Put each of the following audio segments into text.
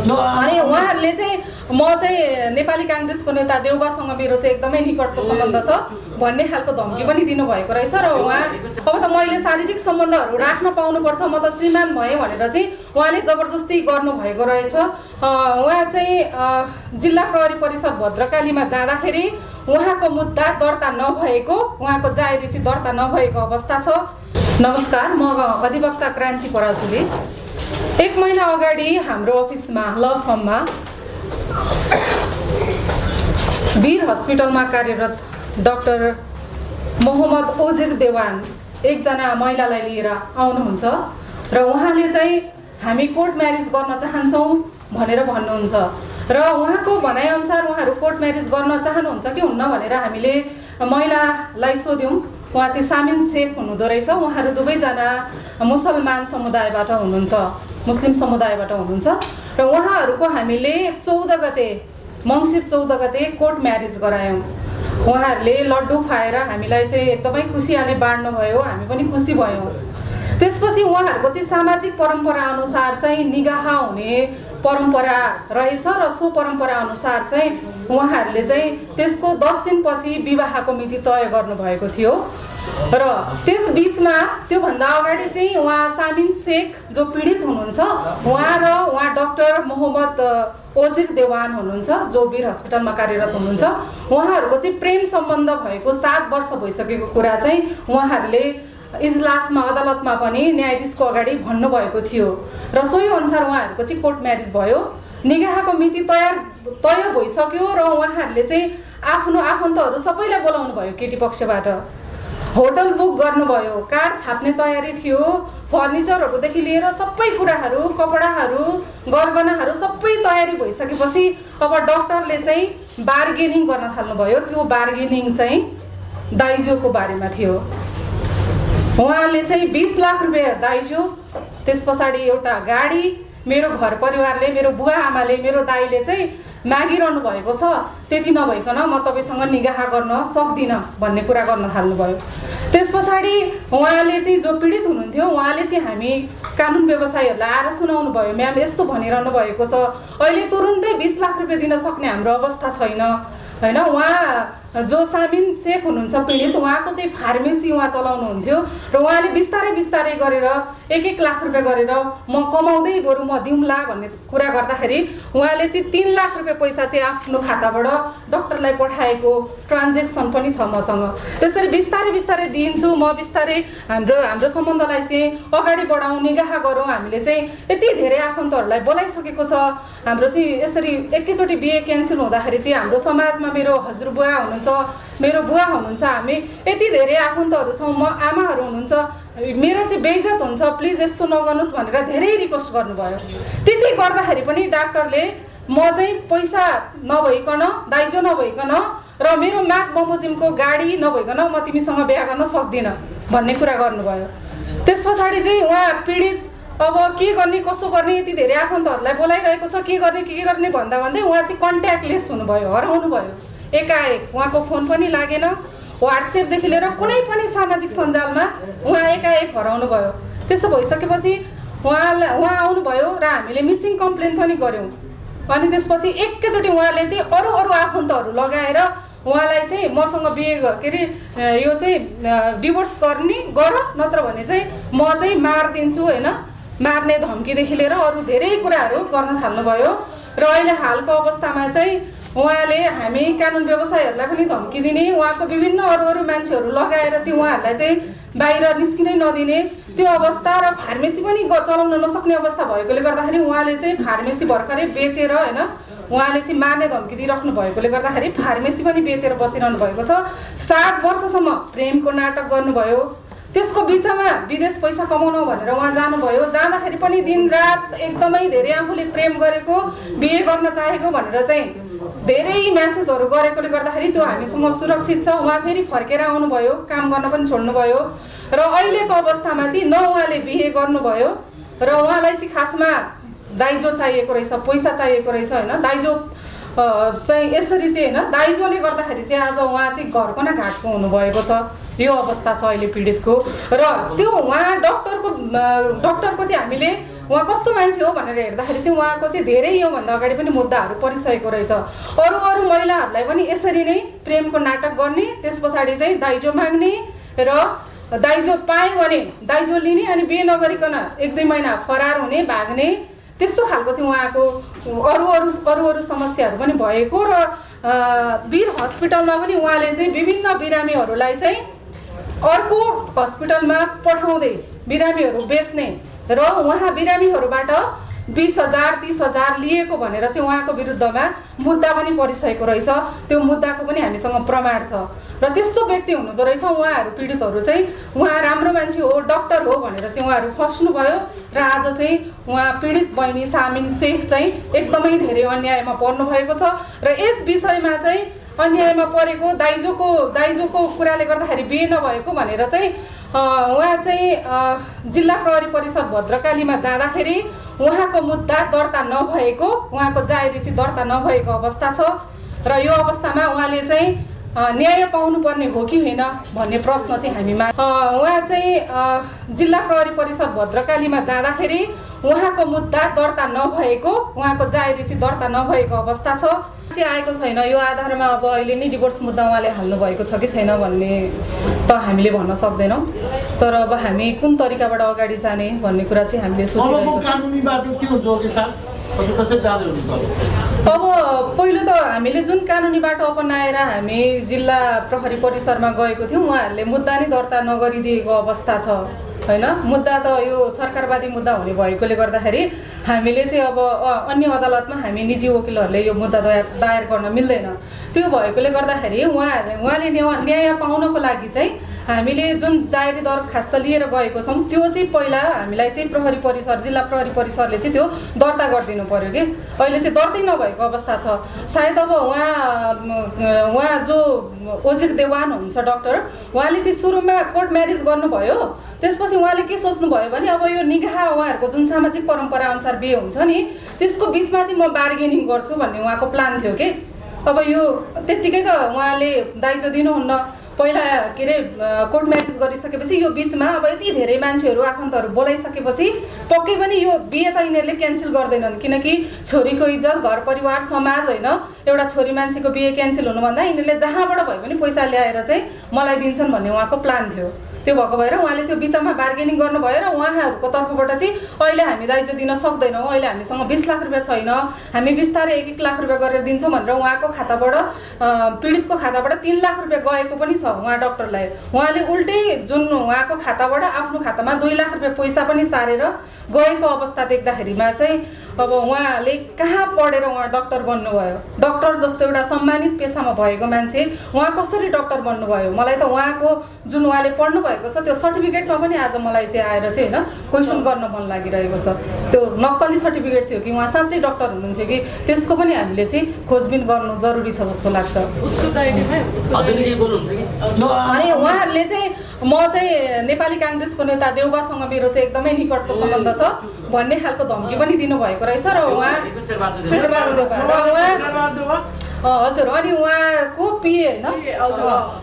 अनि उहाँहरूले चाहिँ म चाहिँ नेपाली काङ्ग्रेसको नेता देउबासँग मेरो चाहिँ एकदमै निकटको सम्बन्ध छ भन्ने खालको धम्की पनि दिनुभएको रहेछ र उहाँ अब त मैले शारीरिक सम्बन्धहरू राख्न पाउनुपर्छ म त श्रीमान भएँ भनेर चाहिँ उहाँले जबरजस्ती गर्नुभएको रहेछ। उहाँ चाहिँ जिल्ला प्रहरी परिषद भद्रकालीमा जाँदाखेरि उहाँको मुद्दा दर्ता नभएको, उहाँको जाहेरी चाहिँ दर्ता नभएको अवस्था छ। नमस्कार, म अधिवक्ता क्रान्ति पराजुली। 1 महिना अगाडि हाम्रो अफिसमा ल फर्ममा वीर हस्पिटलमा कार्यरत डाक्टर मोहम्मद ओजिर देवान एकजना महिलालाई लिएर आउनुहुन्छ र उहाँले चाहिँ हामी कोर्ट म्यारेज गर्न चाहन्छौँ भनेर भन्नुहुन्छ र उहाँको भनाइअनुसार उहाँहरू कोर्ट म्यारेज गर्न चाहनुहुन्छ कि हुन्न भनेर हामीले महिलालाई सोध्यौँ। उहाँ चाहिँ सामिन शेख हुनुहुँदो रहेछ। उहाँहरू दुवैजना मुसलमान समुदायबाट हुनुहुन्छ, मुस्लिम समुदायबाट हुनुहुन्छ र उहाँहरूको हामीले 14 गते मङ्सिर 14 गते कोर्ट म्यारेज गरायौँ। उहाँहरूले लड्डु खुवाएर हामीलाई चाहिँ एकदमै खुसियाली बाँड्नु भयो, हामी पनि खुसी भयौँ। त्यसपछि उहाँहरूको चाहिँ सामाजिक परम्परा अनुसार चाहिँ निगाह हुने परम्परा रहेछ र सो परम्परा अनुसार चाहिँ उहाँहरूले चाहिँ त्यसको 10 दिनपछि विवाहको मिति तय गर्नुभएको थियो र त्यस बीचमा त्योभन्दा अगाडि चाहिँ उहाँ सामिन शेख जो पीडित हुनुहुन्छ उहाँ डाक्टर मोहम्मद ओजिर देवान हुनुहुन्छ जो वीर हस्पिटलमा कार्यरत हुनुहुन्छ। उहाँहरूको चाहिँ प्रेम सम्बन्ध भएको 7 वर्ष भइसकेको कुरा चाहिँ उहाँहरूले इजलासमा अदालतमा पनि न्यायाधीशको अगाडि भन्नुभएको थियो र सोही अनुसार उहाँहरूको चाहिँ कोर्ट म्यारेज भयो। निगाहको मिति तय भइसक्यो र उहाँहरूले चाहिँ आफ्नो आफन्तहरू सबैलाई बोलाउनु भयो। केटी पक्षबाट होटल बुक गर्नुभयो, कार्ड छाप्ने तयारी थियो, फर्निचरहरूदेखि लिएर सबै कुराहरू, कपडाहरू, गरगहनाहरू सबै तयारी भइसकेपछि अब डाक्टरले चाहिँ बार्गेनिङ गर्न थाल्नुभयो। त्यो बार्गेनिङ चाहिँ दाइजोको बारेमा थियो। उहाँले चाहिँ 20 लाख रुपियाँ दाइजो, त्यस पछाडि एउटा गाडी, मेरो घर परिवारले, मेरो बुवा आमाले, मेरो दाइले चाहिँ मागिरहनु भएको छ। त्यति नभइकन म तपाईसँग निगाह गर्न सक्दिनँ भन्ने कुरा गर्न थाल्नुभयो। त्यस पछाडि उहाँले चाहिँ जो पीडित हुनुहुन्थ्यो उहाँले चाहिँ हामी कानुन व्यवसायीहरूलाई आएर सुनाउनु भयो, म्याम यस्तो भनिरहनु भएको छ, अहिले तुरुन्तै 20 लाख रुपियाँ दिन सक्ने हाम्रो अवस्था छैन हैन। उहाँ जो सामिन शेख हुनुहुन्छ पीडित, उहाँको चाहिँ फार्मेसी उहाँ चलाउनुहुन्थ्यो र उहाँले बिस्तारै बिस्तारै गरेर 1-1 लाख रुपियाँ गरेर म कमाउँदै बरु म दिउँला भन्ने कुरा गर्दाखेरि उहाँले चाहिँ 3 लाख रुपियाँ पैसा चाहिँ आफ्नो खाताबाट डाक्टरलाई पठाएको ट्रान्जेक्सन पनि छ मसँग। त्यसरी बिस्तारै बिस्तारै दिन्छु म, बिस्तारै हाम्रो सम्बन्धलाई चाहिँ अगाडि बढाउँ, निगाह गरौँ। हामीले चाहिँ यति धेरै आफन्तहरूलाई बोलाइसकेको छ। हाम्रो चाहिँ यसरी एकैचोटि बिहे क्यान्सल हुँदाखेरि चाहिँ हाम्रो समाजमा मेरो हजुरबुवा हुनुहुन्छ, मेरो बुवा हुनुहुन्छ, हामी यति धेरै आफन्तहरू छौँ, म आमाहरू हुनुहुन्छ, मेरो चाहिँ बेइज्जत हुन्छ, प्लिज यस्तो नगर्नुहोस् भनेर धेरै रिक्वेस्ट गर्नुभयो। त्यति गर्दाखेरि पनि डाक्टरले म चाहिँ पैसा नभइकन, दाइजो नभइकन र मेरो माग बमोजिमको गाडी नभइकन म तिमीसँग बिहा गर्न सक्दिनँ भन्ने कुरा गर्नुभयो। त्यस पछाडि चाहिँ उहाँ पीडित अब के गर्ने कसो गर्ने, यति धेरै आफन्तहरूलाई बोलाइरहेको छ, के गर्ने भन्दा भन्दै उहाँ चाहिँ कन्ट्याक्टलेस हुनुभयो, हराउनु भयो। एकाएक उहाँको फोन पनि लागेन, व्हाट्सएपदेखि लिएर कुनै पनि सामाजिक सञ्जालमा उहाँ एकाएक हराउनु भयो। त्यसो भइसकेपछि उहाँ आउनुभयो र हामीले मिसिङ कम्प्लेन पनि गऱ्यौँ। अनि त्यसपछि एकैचोटि उहाँले चाहिँ अरू आफन्तहरू लगाएर उहाँलाई चाहिँ मसँग बिहे के अरे यो चाहिँ डिभोर्स गर नत्र भने चाहिँ म चाहिँ मारिदिन्छु हैन, मार्ने धम्कीदेखि लिएर अरू धेरै कुराहरू गर्न थाल्नुभयो। र अहिले हालको अवस्थामा चाहिँ उहाँले हामी कानुन व्यवसायीहरूलाई पनि धम्की दिने, उहाँको विभिन्न अरू मान्छेहरू लगाएर चाहिँ उहाँहरूलाई चाहिँ बाहिर निस्किनै नदिने त्यो अवस्था र फार्मेसी पनि चलाउन नसक्ने अवस्था भएकोले गर्दाखेरि उहाँले चाहिँ फार्मेसी भर्खरै बेचेर हैन, उहाँले चाहिँ मार्ने धम्की दिइराख्नु भएकोले गर्दाखेरि फार्मेसी पनि बेचेर बसिरहनु भएको छ। 7 वर्षसम्म प्रेमको नाटक गर्नुभयो। त्यसको बिचमा विदेश पैसा कमाउनु भनेर उहाँ जानुभयो। जाँदाखेरि पनि दिनरात एकदमै धेरै आफूले प्रेम गरेको, बिहे गर्न चाहेको भनेर चाहिँ धेरै म्यासेजहरू गरेकोले गर्दाखेरि त्यो हामीसँग सुरक्षित छ। उहाँ फेरि फर्केर आउनुभयो, काम गर्न पनि छोड्नुभयो र अहिलेको अवस्थामा चाहिँ न उहाँले बिहे गर्नुभयो र उहाँलाई चाहिँ खासमा दाइजो चाहिएको रहेछ, पैसा चाहिएको रहेछ हैन। दाइजो चाहिँ यसरी चाहिँ हैन, दाइजोले गर्दाखेरि चाहिँ आज उहाँ चाहिँ घरको न घाटको हुनुभएको छ। यो अवस्था छ अहिले पीडितको। र त्यो उहाँ डाक्टरको चाहिँ हामीले उहाँ कस्तो मान्छे हो भनेर हेर्दाखेरि चाहिँ उहाँको चाहिँ धेरै योभन्दा अगाडि पनि मुद्दाहरू परिसकेको रहेछ। अरू अरू महिलाहरूलाई पनि यसरी नै प्रेमको नाटक गर्ने, त्यस पछाडि चाहिँ दाइजो माग्ने र दाइजो पायो भने दाइजो लिने अनि बिहे नगरिकन 1-2 महिना फरार हुने, भाग्ने, त्यस्तो खालको चाहिँ उहाँको अरू समस्याहरू पनि भएको र वीर हस्पिटलमा पनि उहाँले चाहिँ विभिन्न बिरामीहरूलाई चाहिँ अर्को हस्पिटलमा पठाउँदै बिरामीहरू बेच्ने र उहाँ बिरामीहरूबाट 20,000 30,000 लिएको भनेर चाहिँ उहाँको विरुद्धमा मुद्दा पनि परिसकेको रहेछ। त्यो मुद्दाको पनि हामीसँग प्रमाण छ र त्यस्तो व्यक्ति हुनुहुँदो रहेछ। उहाँहरू पीडितहरू चाहिँ उहाँ राम्रो मान्छे हो, डक्टर हो भनेर चाहिँ उहाँहरू फस्नुभयो र आज चाहिँ उहाँ पीडित बहिनी सामिन शेख चाहिँ एकदमै धेरै अन्यायमा पर्नु भएको छ र यस विषयमा चाहिँ अन्यायमा परेको दाइजोको कुराले गर्दाखेरि बिहे नभएको भनेर चाहिँ उहाँ चाहिँ जिल्ला प्रहरी परिसर भद्रकालीमा जाँदाखेरि उहाँको मुद्दा दर्ता नभएको, उहाँको जाहेरी चाहिँ दर्ता नभएको अवस्था छ र यो अवस्थामा उहाँले चाहिँ न्याय पाउनुपर्ने हो कि होइन भन्ने प्रश्न चाहिँ हामीमा। उहाँ चाहिँ जिल्ला प्रहरी परिसर भद्रकालीमा जाँदाखेरि उहाँको मुद्दा दर्ता नभएको, उहाँको जाहेरी चाहिँ दर्ता नभएको अवस्था छ चाहिँ आएको छैन। यो आधारमा अब अहिले नै डिभोर्स मुद्दा उहाँले हाल्नु भएको छ कि छैन भन्ने त हामीले भन्न सक्दैनौँ, तर अब हामी कुन तरिकाबाट अगाडि जाने भन्ने कुरा चाहिँ हामीले सोचिरहेको छौँ। अब पहिलो त हामीले जुन कानुनी बाटो अपनाएर हामी जिल्ला प्रहरी परिसरमा गएको थियौँ, उहाँहरूले मुद्दा नै दर्ता नगरिदिएको अवस्था छ हैन। मुद्दा त यो सरकारवादी मुद्दा हुने भएकोले गर्दाखेरि हामीले चाहिँ अब अन्य अदालतमा हामी निजी वकिलहरूले यो मुद्दा दायर गर्न मिल्दैन। त्यो भएकोले गर्दाखेरि उहाँले न्याय पाउनको लागि चाहिँ हामीले जुन जाहेरी दरखास्त लिएर गएको छौँ त्यो चाहिँ पहिला हामीलाई चाहिँ प्रहरी परिसर जिल्ला प्रहरी परिसरले चाहिँ त्यो दर्ता गरिदिनु पर्यो कि अहिले चाहिँ दर्तै नभएको अवस्था छ। सायद अब उहाँ जो ओजिर देवान हुनुहुन्छ डक्टर, उहाँले चाहिँ सुरुमा कोर्ट म्यारेज गर्नुभयो, त्यसपछि उहाँले के सोच्नुभयो भने अब यो निगाह उहाँहरूको जुन सामाजिक परम्परा अनुसार बिहे हुन्छ नि त्यसको बिचमा चाहिँ म बार्गेनिङ गर्छु भन्ने उहाँको प्लान थियो कि। अब यो त्यत्तिकै त उहाँले दाइजो दिनुहुन्न, पहिला के अरे कोर्ट म्यारेज गरिसकेपछि यो बिचमा अब यति धेरै मान्छेहरू आफन्तहरू बोलाइसकेपछि पक्कै पनि यो बिहे त यिनीहरूले क्यान्सल गर्दैनन्, किनकि छोरीको इज्जत, घर परिवार, समाज होइन, एउटा छोरी मान्छेको बिहे क्यान्सल हुनुभन्दा यिनीहरूले जहाँबाट भए पनि पैसा ल्याएर चाहिँ मलाई दिन्छन् भन्ने उहाँको प्लान थियो। त्यो भएको भएर उहाँले त्यो बिचमा बार्गेनिङ गर्नुभयो र उहाँहरूको तर्फबाट चाहिँ अहिले हामी दाइजो दिन सक्दैनौँ, अहिले हामीसँग 20 लाख रुपियाँ छैन, हामी बिस्तारै 1-1 लाख रुपियाँ गरेर दिन्छौँ भनेर उहाँको खाताबाट पीडितको खाताबाट 3 लाख रुपियाँ गएको पनि छ उहाँ डक्टरलाई। उहाँले उल्टै जुन उहाँको खाताबाट आफ्नो खातामा 2 लाख रुपियाँ पैसा पनि सारेर गएको अवस्था देख्दाखेरिमा चाहिँ अब उहाँले कहाँ पढेर उहाँ डक्टर बन्नुभयो? डक्टर जस्तो एउटा सम्मानित पेसामा भएको मान्छे उहाँ कसरी डक्टर बन्नुभयो? मलाई त उहाँको जुन उहाँले पढ्नु भएको छ त्यो सर्टिफिकेटमा पनि आज मलाई चाहिँ आएर चाहिँ होइन क्वेसन गर्न मन लागिरहेको छ। त्यो नक्कली सर्टिफिकेट थियो कि उहाँ साँच्चै डक्टर हुनुहुन्थ्यो कि त्यसको पनि हामीले चाहिँ खोजबिन गर्नु जरुरी छ जस्तो लाग्छ। अनि उहाँहरूले चाहिँ म चाहिँ नेपाली काङ्ग्रेसको नेता देउबासँग मेरो चाहिँ एकदमै निकटको सम्बन्ध छ भन्ने खालको धम्की पनि दिनुभएको रहेछ र उहाँ शेरबहादुर देउबा र उहाँ हजुर अनि उहाँको पिए होइन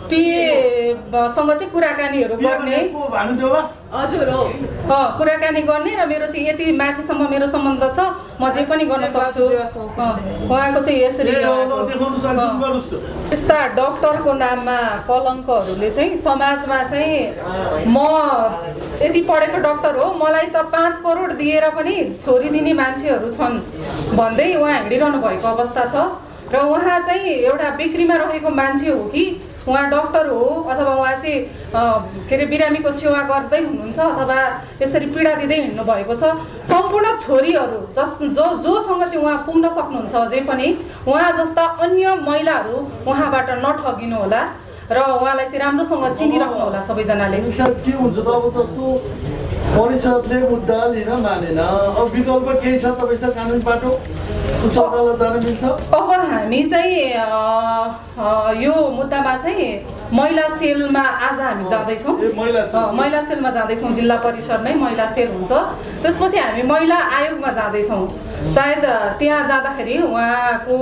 पिएसँग चाहिँ कुराकानीहरू गर्ने कुराकानी गर्ने र मेरो चाहिँ यति माथिसम्म मेरो सम्बन्ध छ, म जे पनि गर्न सक्छु। उहाँको चाहिँ यसरी यस्ता डक्टरको नाममा कलङ्कहरूले चाहिँ समाजमा चाहिँ म यति पढेको डक्टर हो, मलाई त 5 करोड दिएर पनि छोरी दिने मान्छेहरू छन् भन्दै उहाँ हिँडिरहनु भएको अवस्था छ र उहाँ चाहिँ एउटा बिक्रीमा रहेको मान्छे हो कि उहाँ डक्टर हो अथवा उहाँ चाहिँ के अरे बिरामीको सेवा गर्दै हुनुहुन्छ अथवा यसरी पीडा दिँदै हिँड्नु भएको छ। सम्पूर्ण छोरीहरू जोसँग चाहिँ उहाँ पुग्न सक्नुहुन्छ अझै पनि उहाँ जस्ता अन्य महिलाहरू उहाँबाट नठगिनु होला र उहाँलाई चाहिँ राम्रोसँग चिनिराख्नु होला सबैजनाले। के हुन्छ त अब जस्तो परिषदले मुद्दा लिन मानेन, अब विकल्प केही छ तपाईसँग कानुनी बाटो उच्च अदालत जान मिल्छ? अब हामी चाहिँ यो मुद्दामा चाहिँ महिला सेलमा आज हामी जाँदैछौँ, महिला सेलमा जाँदैछौँ, जिल्ला परिसरमै महिला सेल हुन्छ, त्यसपछि हामी महिला आयोगमा जाँदैछौँ सायद त्यहाँ जाँदाखेरि उहाँको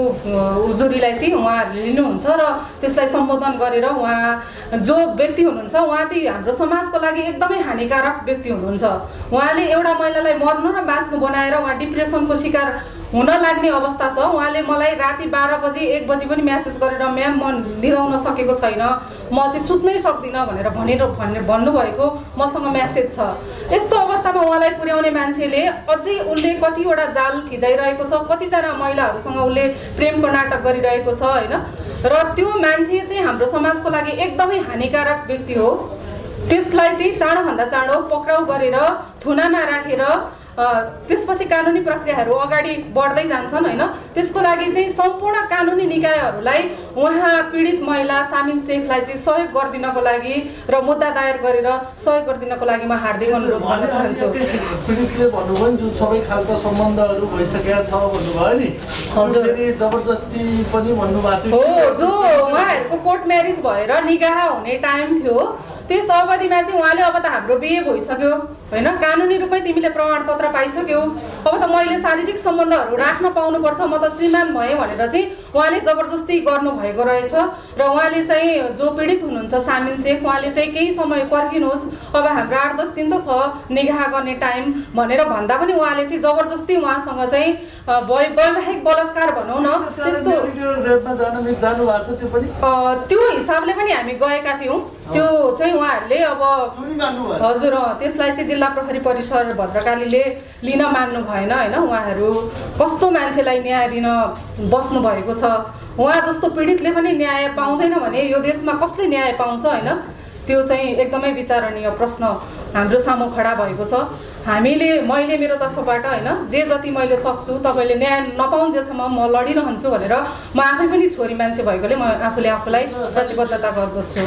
उजुरीलाई चाहिँ उहाँहरूले लिनुहुन्छ र त्यसलाई सम्बोधन गरेर उहाँ जो व्यक्ति हुनुहुन्छ उहाँ चाहिँ हाम्रो समाजको लागि एकदमै हानिकारक व्यक्ति हुनुहुन्छ। उहाँले एउटा महिलालाई मर्नु र बाँच्नु बनाएर उहाँ डिप्रेसनको शिकार हुन लाग्ने अवस्था छ। उहाँले मलाई राति 12 बजी 1 बजी पनि म्यासेज गरेर म्याम म निदाउन सकेको छैन, म चाहिँ सुत्नै सक्दिनँ भनेर भन्नुभएको मसँग म्यासेज छ। यस्तो अवस्थामा उहाँलाई पुर्याउने मान्छेले अझै उसले कतिवटा जाल फिजाइरहेको छ, कतिजना महिलाहरूसँग उसले प्रेमको नाटक गरिरहेको छ होइन। र त्यो मान्छे चाहिँ हाम्रो समाजको लागि एकदमै हानिकारक व्यक्ति हो। त्यसलाई चाहिँ चाँडोभन्दा चाँडो पक्राउ गरेर थुनामा राखेर त्यसपछि कानुनी प्रक्रियाहरू अगाडि बढ्दै जान्छन् होइन। त्यसको लागि चाहिँ सम्पूर्ण कानुनी निकायहरूलाई उहाँ पीडित महिला सामिन शेखलाई चाहिँ सहयोग गरिदिनको लागि र मुद्दा दायर गरेर सहयोग गरिदिनको लागि म हार्दिक अनुरोध गर्न चाहन्छु। पीडितले भन्नुभयो जुन सबै खालका सम्बन्धहरू भइसकेका छ भन्नुभयो नि, हजुर जबरजस्ती पनि भन्नुभएको हो। थियो जो उहाँहरूको कोर्ट म्यारिज भएर निकाह हुने टाइम थियो त्यस अवधिमा चाहिँ उहाँले अब त हाम्रो बिहे भइसक्यो होइन, कानुनी रूपमै तिमीले प्रमाणपत्र पाइसक्यौ, अब त मैले शारीरिक सम्बन्धहरू राख्न पाउनुपर्छ, म त श्रीमान भएँ भनेर चाहिँ उहाँले जबरजस्ती गर्नुभएको रहेछ। र उहाँले चाहिँ जो पीडित हुनुहुन्छ सामिन शेख उहाँले चाहिँ केही समय पर्खिनुहोस्, अब हाम्रो 8-10 दिन त छ निकाह गर्ने टाइम भनेर भन्दा पनि उहाँले चाहिँ जबरजस्ती उहाँसँग चाहिँ वैवाहिक बलात्कार भनौँ न त्यस्तो त्यो हिसाबले पनि हामी गएका थियौँ। त्यो चाहिँ उहाँहरूले अब हजुर त्यसलाई चाहिँ जिल्ला प्रहरी परिसर भद्रकालीले लिन मान्नु भएन होइन। उहाँहरू कस्तो मान्छेलाई न्याय दिन बस्नु भएको छ, उहाँ जस्तो पीडितले पनि न्याय पाउँदैन भने यो देशमा कसले न्याय पाउँछ होइन। त्यो चाहिँ एकदमै विचारणीय प्रश्न हाम्रो सामु खडा भएको छ। मैले मेरो तर्फबाट होइन जे जति मैले सक्छु तपाईँले न्याय नपाउन्जेलसम्म म लडिरहन्छु भनेर म आफै पनि छोरी मान्छे भएकोले म आफूलाई प्रतिबद्धता गर्दछु।